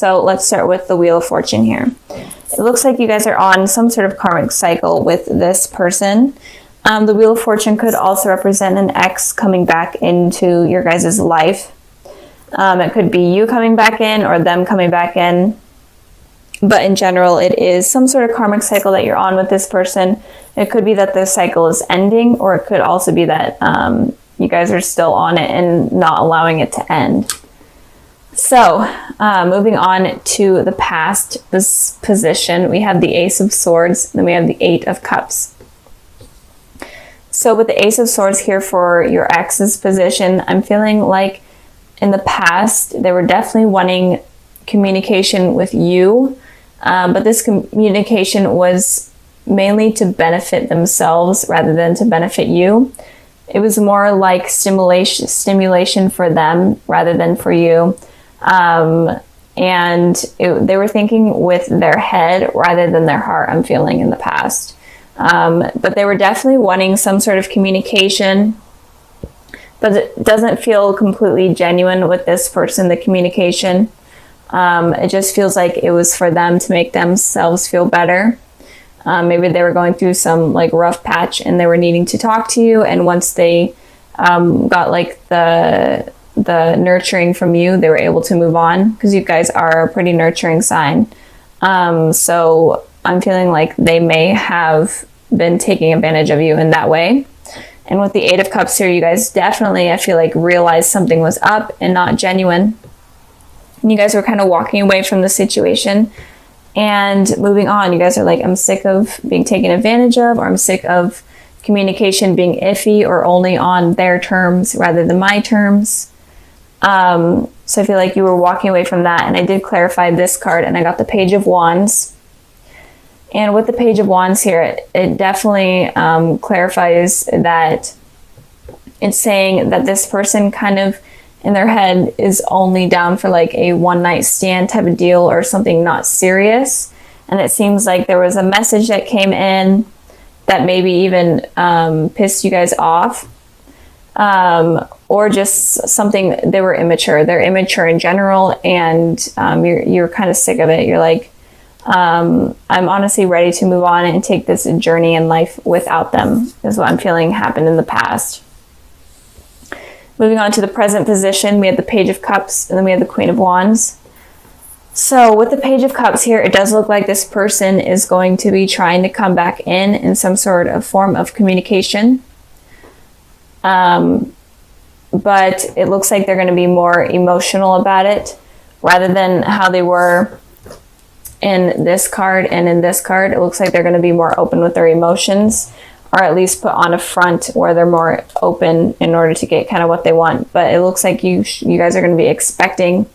So let's start with the Wheel of Fortune here. It looks like you guys are on some sort of karmic cycle with this person. The Wheel of Fortune could also represent an ex coming back into your guys' life. It could be you coming back in or them coming back in. But in general, it is some sort of karmic cycle that you're on with this person. It could be that the cycle is ending, or it could also be that you guys are still on it and not allowing it to end. So moving on to the past position, we have the Ace of Swords, then we have the Eight of Cups. So with the Ace of Swords here for your ex's position, I'm feeling like in the past, they were definitely wanting communication with you, but this communication was mainly to benefit themselves rather than to benefit you. It was more like stimulation for them rather than for you. They were thinking with their head rather than their heart, I'm feeling in the past. But they were definitely wanting some sort of communication, but it doesn't feel completely genuine with this person, the communication. It just feels like it was for them to make themselves feel better. Maybe they were going through some like rough patch and they were needing to talk to you. And once they got like the nurturing from you, they were able to move on, because you guys are a pretty nurturing sign. So I'm feeling like they may have been taking advantage of you in that way. And with the Eight of Cups here, you guys definitely, I feel like, realized something was up and not genuine. And you guys were kind of walking away from the situation and moving on. You guys are like, I'm sick of being taken advantage of, or I'm sick of communication being iffy or only on their terms rather than my terms. So I feel like you were walking away from that. And I did clarify this card, and I got the Page of Wands. And with the Page of Wands here, it definitely clarifies that it's saying that this person kind of in their head is only down for like a one-night stand type of deal or something not serious. And it seems like there was a message that came in that maybe even pissed you guys off, or just something. They were immature. They're immature in general, and you're kind of sick of it. You're like, I'm honestly ready to move on and take this journey in life without them, is what I'm feeling happened in the past. Moving on to the present position, we have the Page of Cups, and then we have the Queen of Wands. So with the Page of Cups here, it does look like this person is going to be trying to come back in some sort of form of communication. But it looks like they're going to be more emotional about it rather than how they were in this card and in this card. It looks like they're going to be more open with their emotions, or at least put on a front where they're more open in order to get kind of what they want. But it looks like you guys are going to be expecting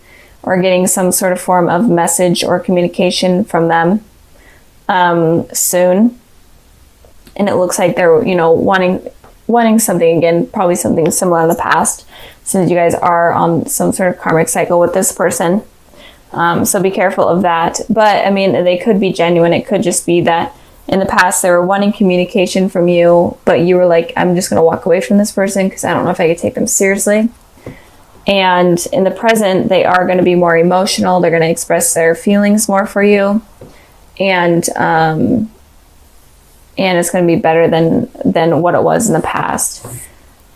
or getting some sort of form of message or communication from them soon. And it looks like they're, wanting something again, probably something similar in the past, since you guys are on some sort of karmic cycle with this person. So be careful of that. But I mean, they could be genuine. It could just be that in the past they were wanting communication from you, but you were like, I'm just going to walk away from this person because I don't know if I could take them seriously. And in the present, they are going to be more emotional. They're going to express their feelings more for you. And it's going to be better than what it was in the past.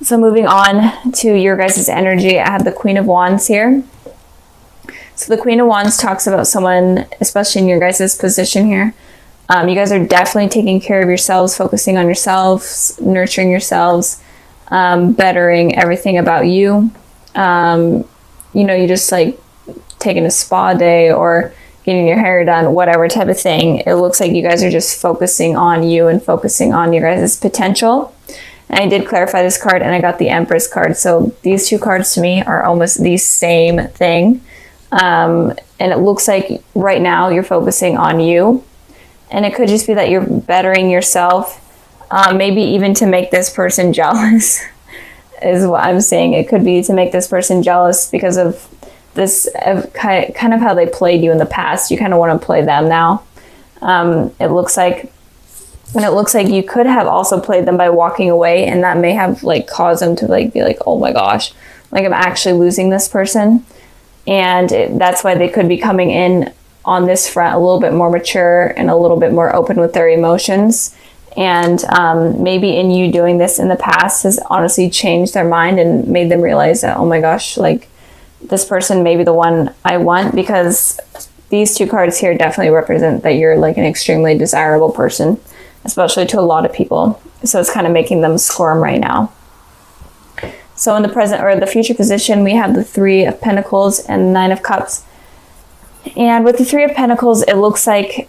So moving on to your guys' energy, I have the Queen of Wands here. So the Queen of Wands talks about someone, especially in your guys' position here. You guys are definitely taking care of yourselves, focusing on yourselves, nurturing yourselves, bettering everything about you. You just like taking a spa day or getting your hair done, whatever type of thing. It looks like you guys are just focusing on you and focusing on your guys' potential. And I did clarify this card, and I got the Empress card. So these two cards to me are almost the same thing. And it looks like right now you're focusing on you. And it could just be that you're bettering yourself, maybe even to make this person jealous is what I'm saying. It could be to make this person jealous because of this kind of how they played you in the past. You kind of want to play them now. It looks like you could have also played them by walking away, and that may have like caused them to like be like, oh my gosh, like I'm actually losing this person. And that's why they could be coming in on this front a little bit more mature and a little bit more open with their emotions. And maybe in you doing this in the past has honestly changed their mind and made them realize that, oh my gosh, like this person may be the one I want, because these two cards here definitely represent that you're like an extremely desirable person, especially to a lot of people. So it's kind of making them squirm right now. So in the present or the future position, we have the Three of Pentacles and Nine of Cups. And with the Three of Pentacles, it looks like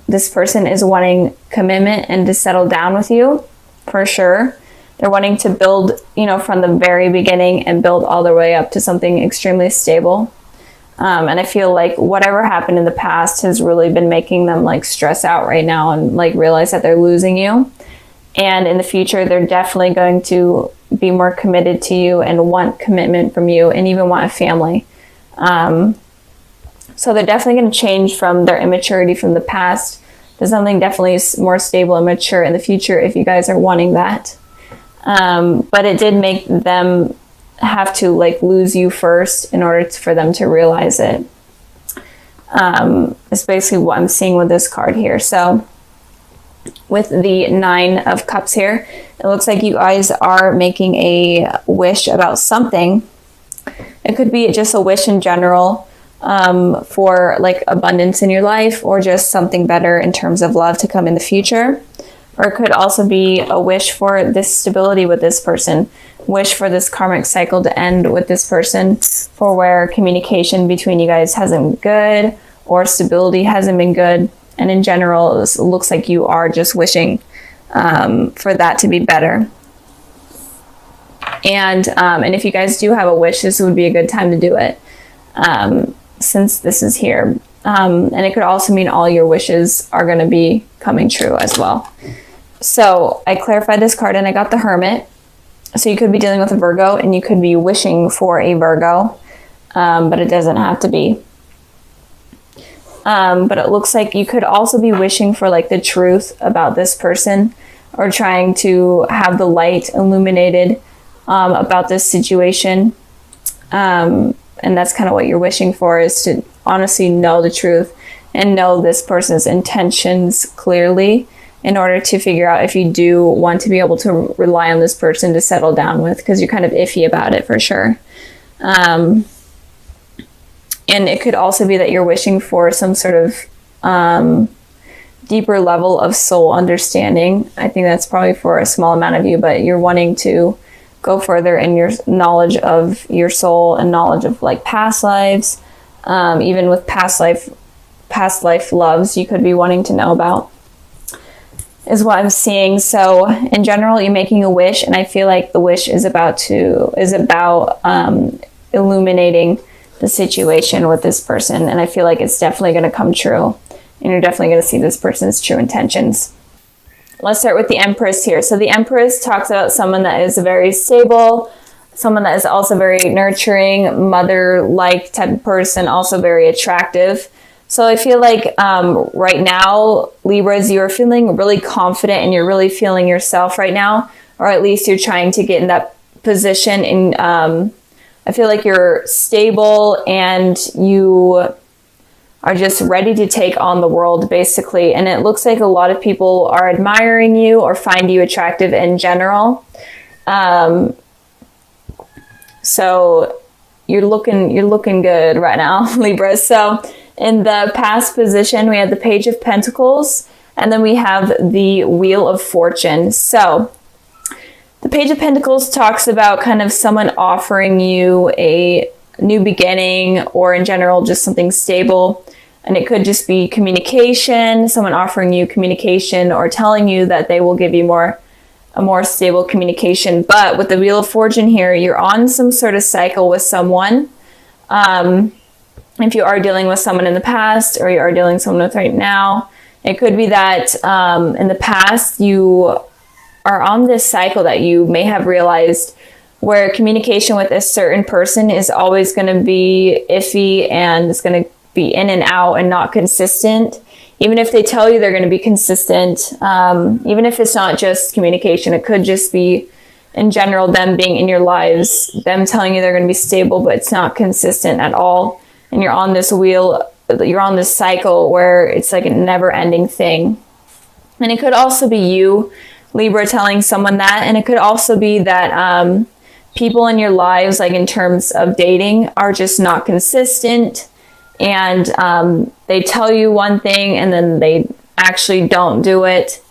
this person is wanting commitment and to settle down with you, for sure. They're wanting to build, you know, from the very beginning and build all the way up to something extremely stable. And I feel like whatever happened in the past has really been making them like stress out right now and like realize that they're losing you. And in the future, they're definitely going to be more committed to you and want commitment from you and even want a family. So they're definitely going to change from their immaturity from the past to something definitely more stable and mature in the future if you guys are wanting that. But it did make them have to like lose you first in order for them to realize it. It's basically what I'm seeing with this card here. So with the Nine of Cups here, it looks like you guys are making a wish about something. It could be just a wish in general, for like abundance in your life, or just something better in terms of love to come in the future. Or it could also be a wish for this stability with this person, wish for this karmic cycle to end with this person, for where communication between you guys hasn't been good or stability hasn't been good. And in general, it looks like you are just wishing for that to be better. And if you guys do have a wish, this would be a good time to do it, since this is here. And it could also mean all your wishes are going to be coming true as well. So I clarified this card and I got the Hermit. So you could be dealing with a Virgo and you could be wishing for a Virgo, but it doesn't have to be. But it looks like you could also be wishing for like the truth about this person, or trying to have the light illuminated about this situation. And that's kind of what you're wishing for, is to honestly know the truth and know this person's intentions clearly, in order to figure out if you do want to be able to rely on this person to settle down with, because you're kind of iffy about it for sure. And it could also be that you're wishing for some sort of deeper level of soul understanding. I think that's probably for a small amount of you, but you're wanting to go further in your knowledge of your soul and knowledge of like past lives, even with past life loves you could be wanting to know about, is what I'm seeing. So in general, you're making a wish, and I feel like the wish is about illuminating the situation with this person, and I feel like it's definitely going to come true, and you're definitely going to see this person's true intentions. Let's start with the Empress here. So the Empress talks about someone that is very stable, someone that is also very nurturing, mother-like type of person, also very attractive. So I feel like right now, Libras, you're feeling really confident and you're really feeling yourself right now, or at least you're trying to get in that position. And I feel like you're stable and you are just ready to take on the world, basically. And it looks like a lot of people are admiring you or find you attractive in general. So you're looking good right now, Libra. So in the past position, we have the Page of Pentacles, and then we have the Wheel of Fortune. So the Page of Pentacles talks about kind of someone offering you a new beginning, or in general, just something stable. And it could just be communication, someone offering you communication or telling you that they will give you a more stable communication. But with the Wheel of Fortune here, you're on some sort of cycle with someone. If you are dealing with someone in the past, or you are dealing with someone with right now, it could be that in the past you are on this cycle that you may have realized, where communication with a certain person is always going to be iffy, and it's going to be in and out and not consistent. Even if they tell you they're going to be consistent, even if it's not just communication, it could just be in general, them being in your lives, them telling you they're going to be stable, but it's not consistent at all. And you're on this wheel, you're on this cycle where it's like a never ending thing. And it could also be you, Libra, telling someone that. And it could also be that people in your lives, like in terms of dating, are just not consistent. And they tell you one thing and then they actually don't do it.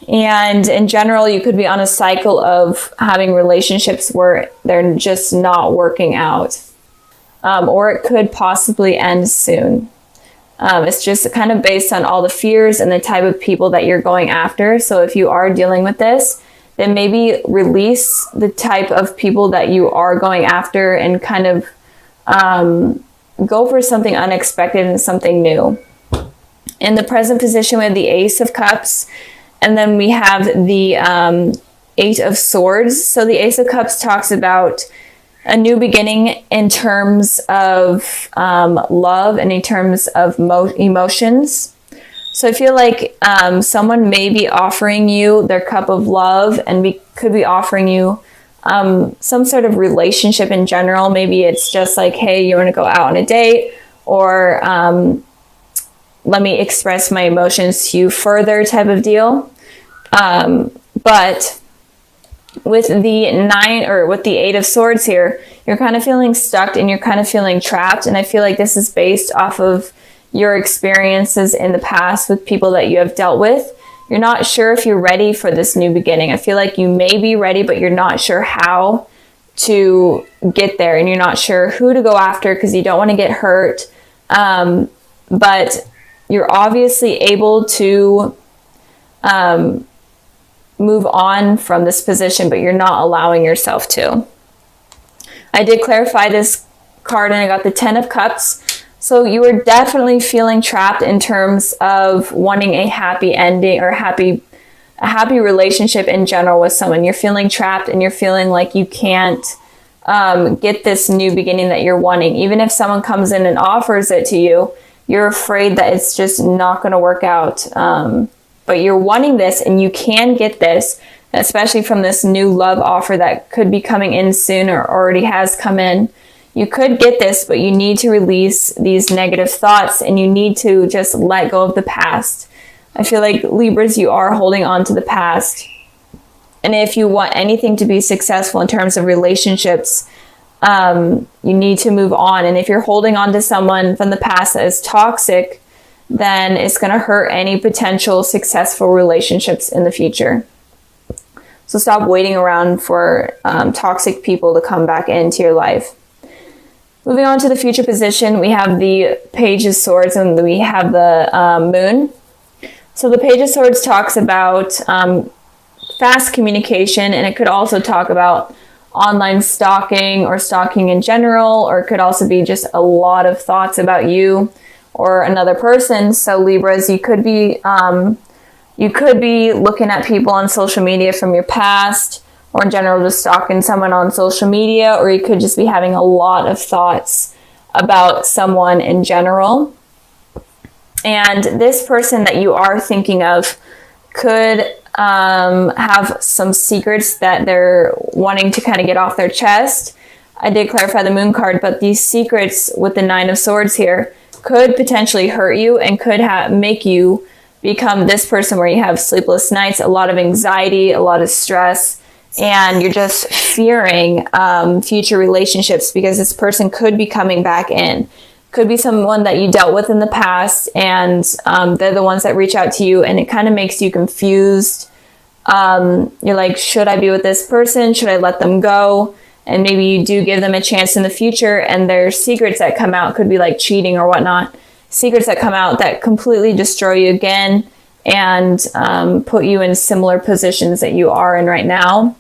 And in general, you could be on a cycle of having relationships where they're just not working out. Or it could possibly end soon. It's just kind of based on all the fears and the type of people that you're going after. So if you are dealing with this, then maybe release the type of people that you are going after and kind of go for something unexpected and something new. In the present position, we have the Ace of Cups, and then we have the Eight of Swords. So the Ace of Cups talks about a new beginning in terms of love and in terms of emotions. So I feel like someone may be offering you their cup of love and could be offering you some sort of relationship in general. Maybe it's just like, hey, you want to go out on a date, or let me express my emotions to you further type of deal. But with the Eight of Swords here, you're kind of feeling stuck and you're kind of feeling trapped. And I feel like this is based off of your experiences in the past with people that you have dealt with. You're not sure if you're ready for this new beginning. I feel like you may be ready, but you're not sure how to get there, and you're not sure who to go after because you don't want to get hurt. But you're obviously able to move on from this position, but you're not allowing yourself to. I did clarify this card and I got the Ten of Cups. So you are definitely feeling trapped in terms of wanting a happy ending or a happy relationship in general with someone. You're feeling trapped and you're feeling like you can't get this new beginning that you're wanting. Even if someone comes in and offers it to you, you're afraid that it's just not going to work out. But you're wanting this and you can get this, especially from this new love offer that could be coming in soon or already has come in. You could get this, but you need to release these negative thoughts and you need to just let go of the past. I feel like Libras, you are holding on to the past. And if you want anything to be successful in terms of relationships, you need to move on. And if you're holding on to someone from the past that is toxic, then it's going to hurt any potential successful relationships in the future. So stop waiting around for toxic people to come back into your life. Moving on to the future position, we have the Page of Swords and we have the Moon. So the Page of Swords talks about fast communication, and it could also talk about online stalking or stalking in general, or it could also be just a lot of thoughts about you or another person. So Libras, you could be looking at people on social media from your past, or in general just stalking someone on social media, or you could just be having a lot of thoughts about someone in general. And this person that you are thinking of could have some secrets that they're wanting to kind of get off their chest. I did clarify the Moon card, but these secrets with the Nine of Swords here could potentially hurt you and could make you become this person where you have sleepless nights, a lot of anxiety, a lot of stress, and you're just fearing future relationships because this person could be coming back in. Could be someone that you dealt with in the past, and they're the ones that reach out to you, and it kind of makes you confused. You're like, should I be with this person? Should I let them go? And maybe you do give them a chance in the future, and there's secrets that come out, could be like cheating or whatnot. Secrets that come out that completely destroy you again and put you in similar positions that you are in right now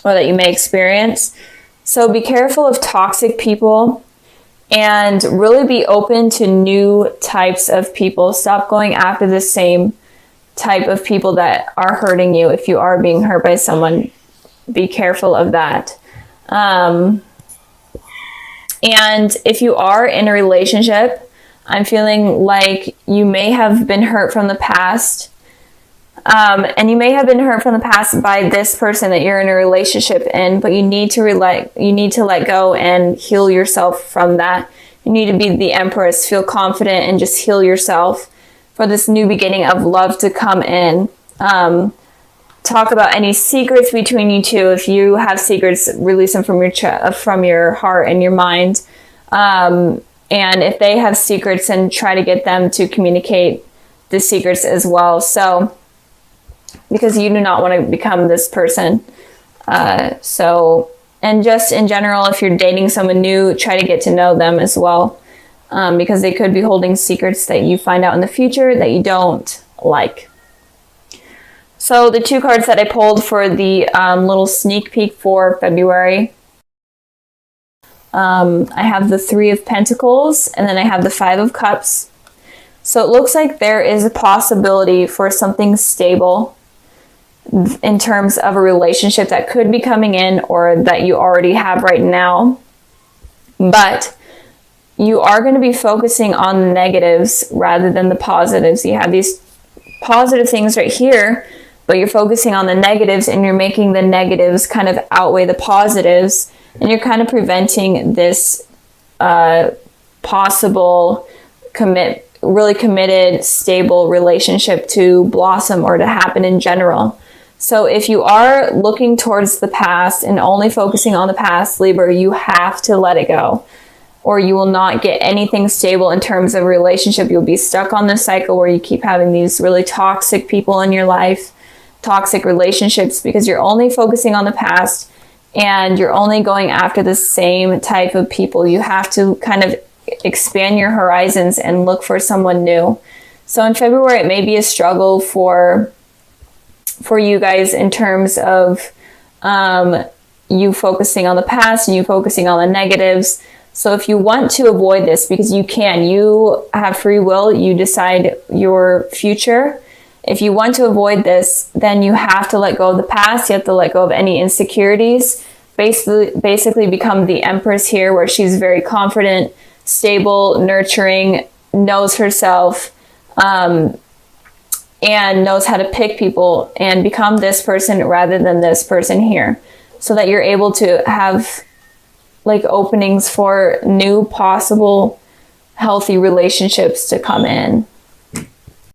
or that you may experience. So be careful of toxic people and really be open to new types of people. Stop going after the same type of people that are hurting you. If you are being hurt by someone, be careful of that. And if you are in a relationship, I'm feeling like you may have been hurt from the past, And you may have been hurt from the past by this person that you're in a relationship in, but you need to let go and heal yourself from that. You need to be the Empress, feel confident, and just heal yourself for this new beginning of love to come in. Talk about any secrets between you two. If you have secrets, release them from your heart and your mind. And if they have secrets, and try to get them to communicate the secrets as well. So, because you do not want to become this person. And just in general, if you're dating someone new, try to get to know them as well. Because they could be holding secrets that you find out in the future that you don't like. So the 2 cards that I pulled for the little sneak peek for February, I have the 3 of Pentacles, and then I have the 5 of Cups. So it looks like there is a possibility for something stable in terms of a relationship that could be coming in, or that you already have right now. But you are going to be focusing on the negatives rather than the positives. You have these positive things right here, but you're focusing on the negatives, and you're making the negatives kind of outweigh the positives, and you're kind of preventing this possible really committed, stable relationship to blossom or to happen in general. So if you are looking towards the past and only focusing on the past, Libra, you have to let it go, or you will not get anything stable in terms of relationship. You'll be stuck on this cycle where you keep having these really toxic people in your life, toxic relationships, because you're only focusing on the past and you're only going after the same type of people. You have to kind of expand your horizons and look for someone new. So in February, it may be a struggle for you guys in terms of you focusing on the past and you focusing on the negatives. So if you want to avoid this, because you have free will, you decide your future. If you want to avoid this, then you have to let go of the past. You have to let go of any insecurities. Basically become the Empress here, where she's very confident, stable, nurturing, knows herself, and knows how to pick people, and become this person rather than this person here, so that you're able to have like openings for new possible healthy relationships to come in.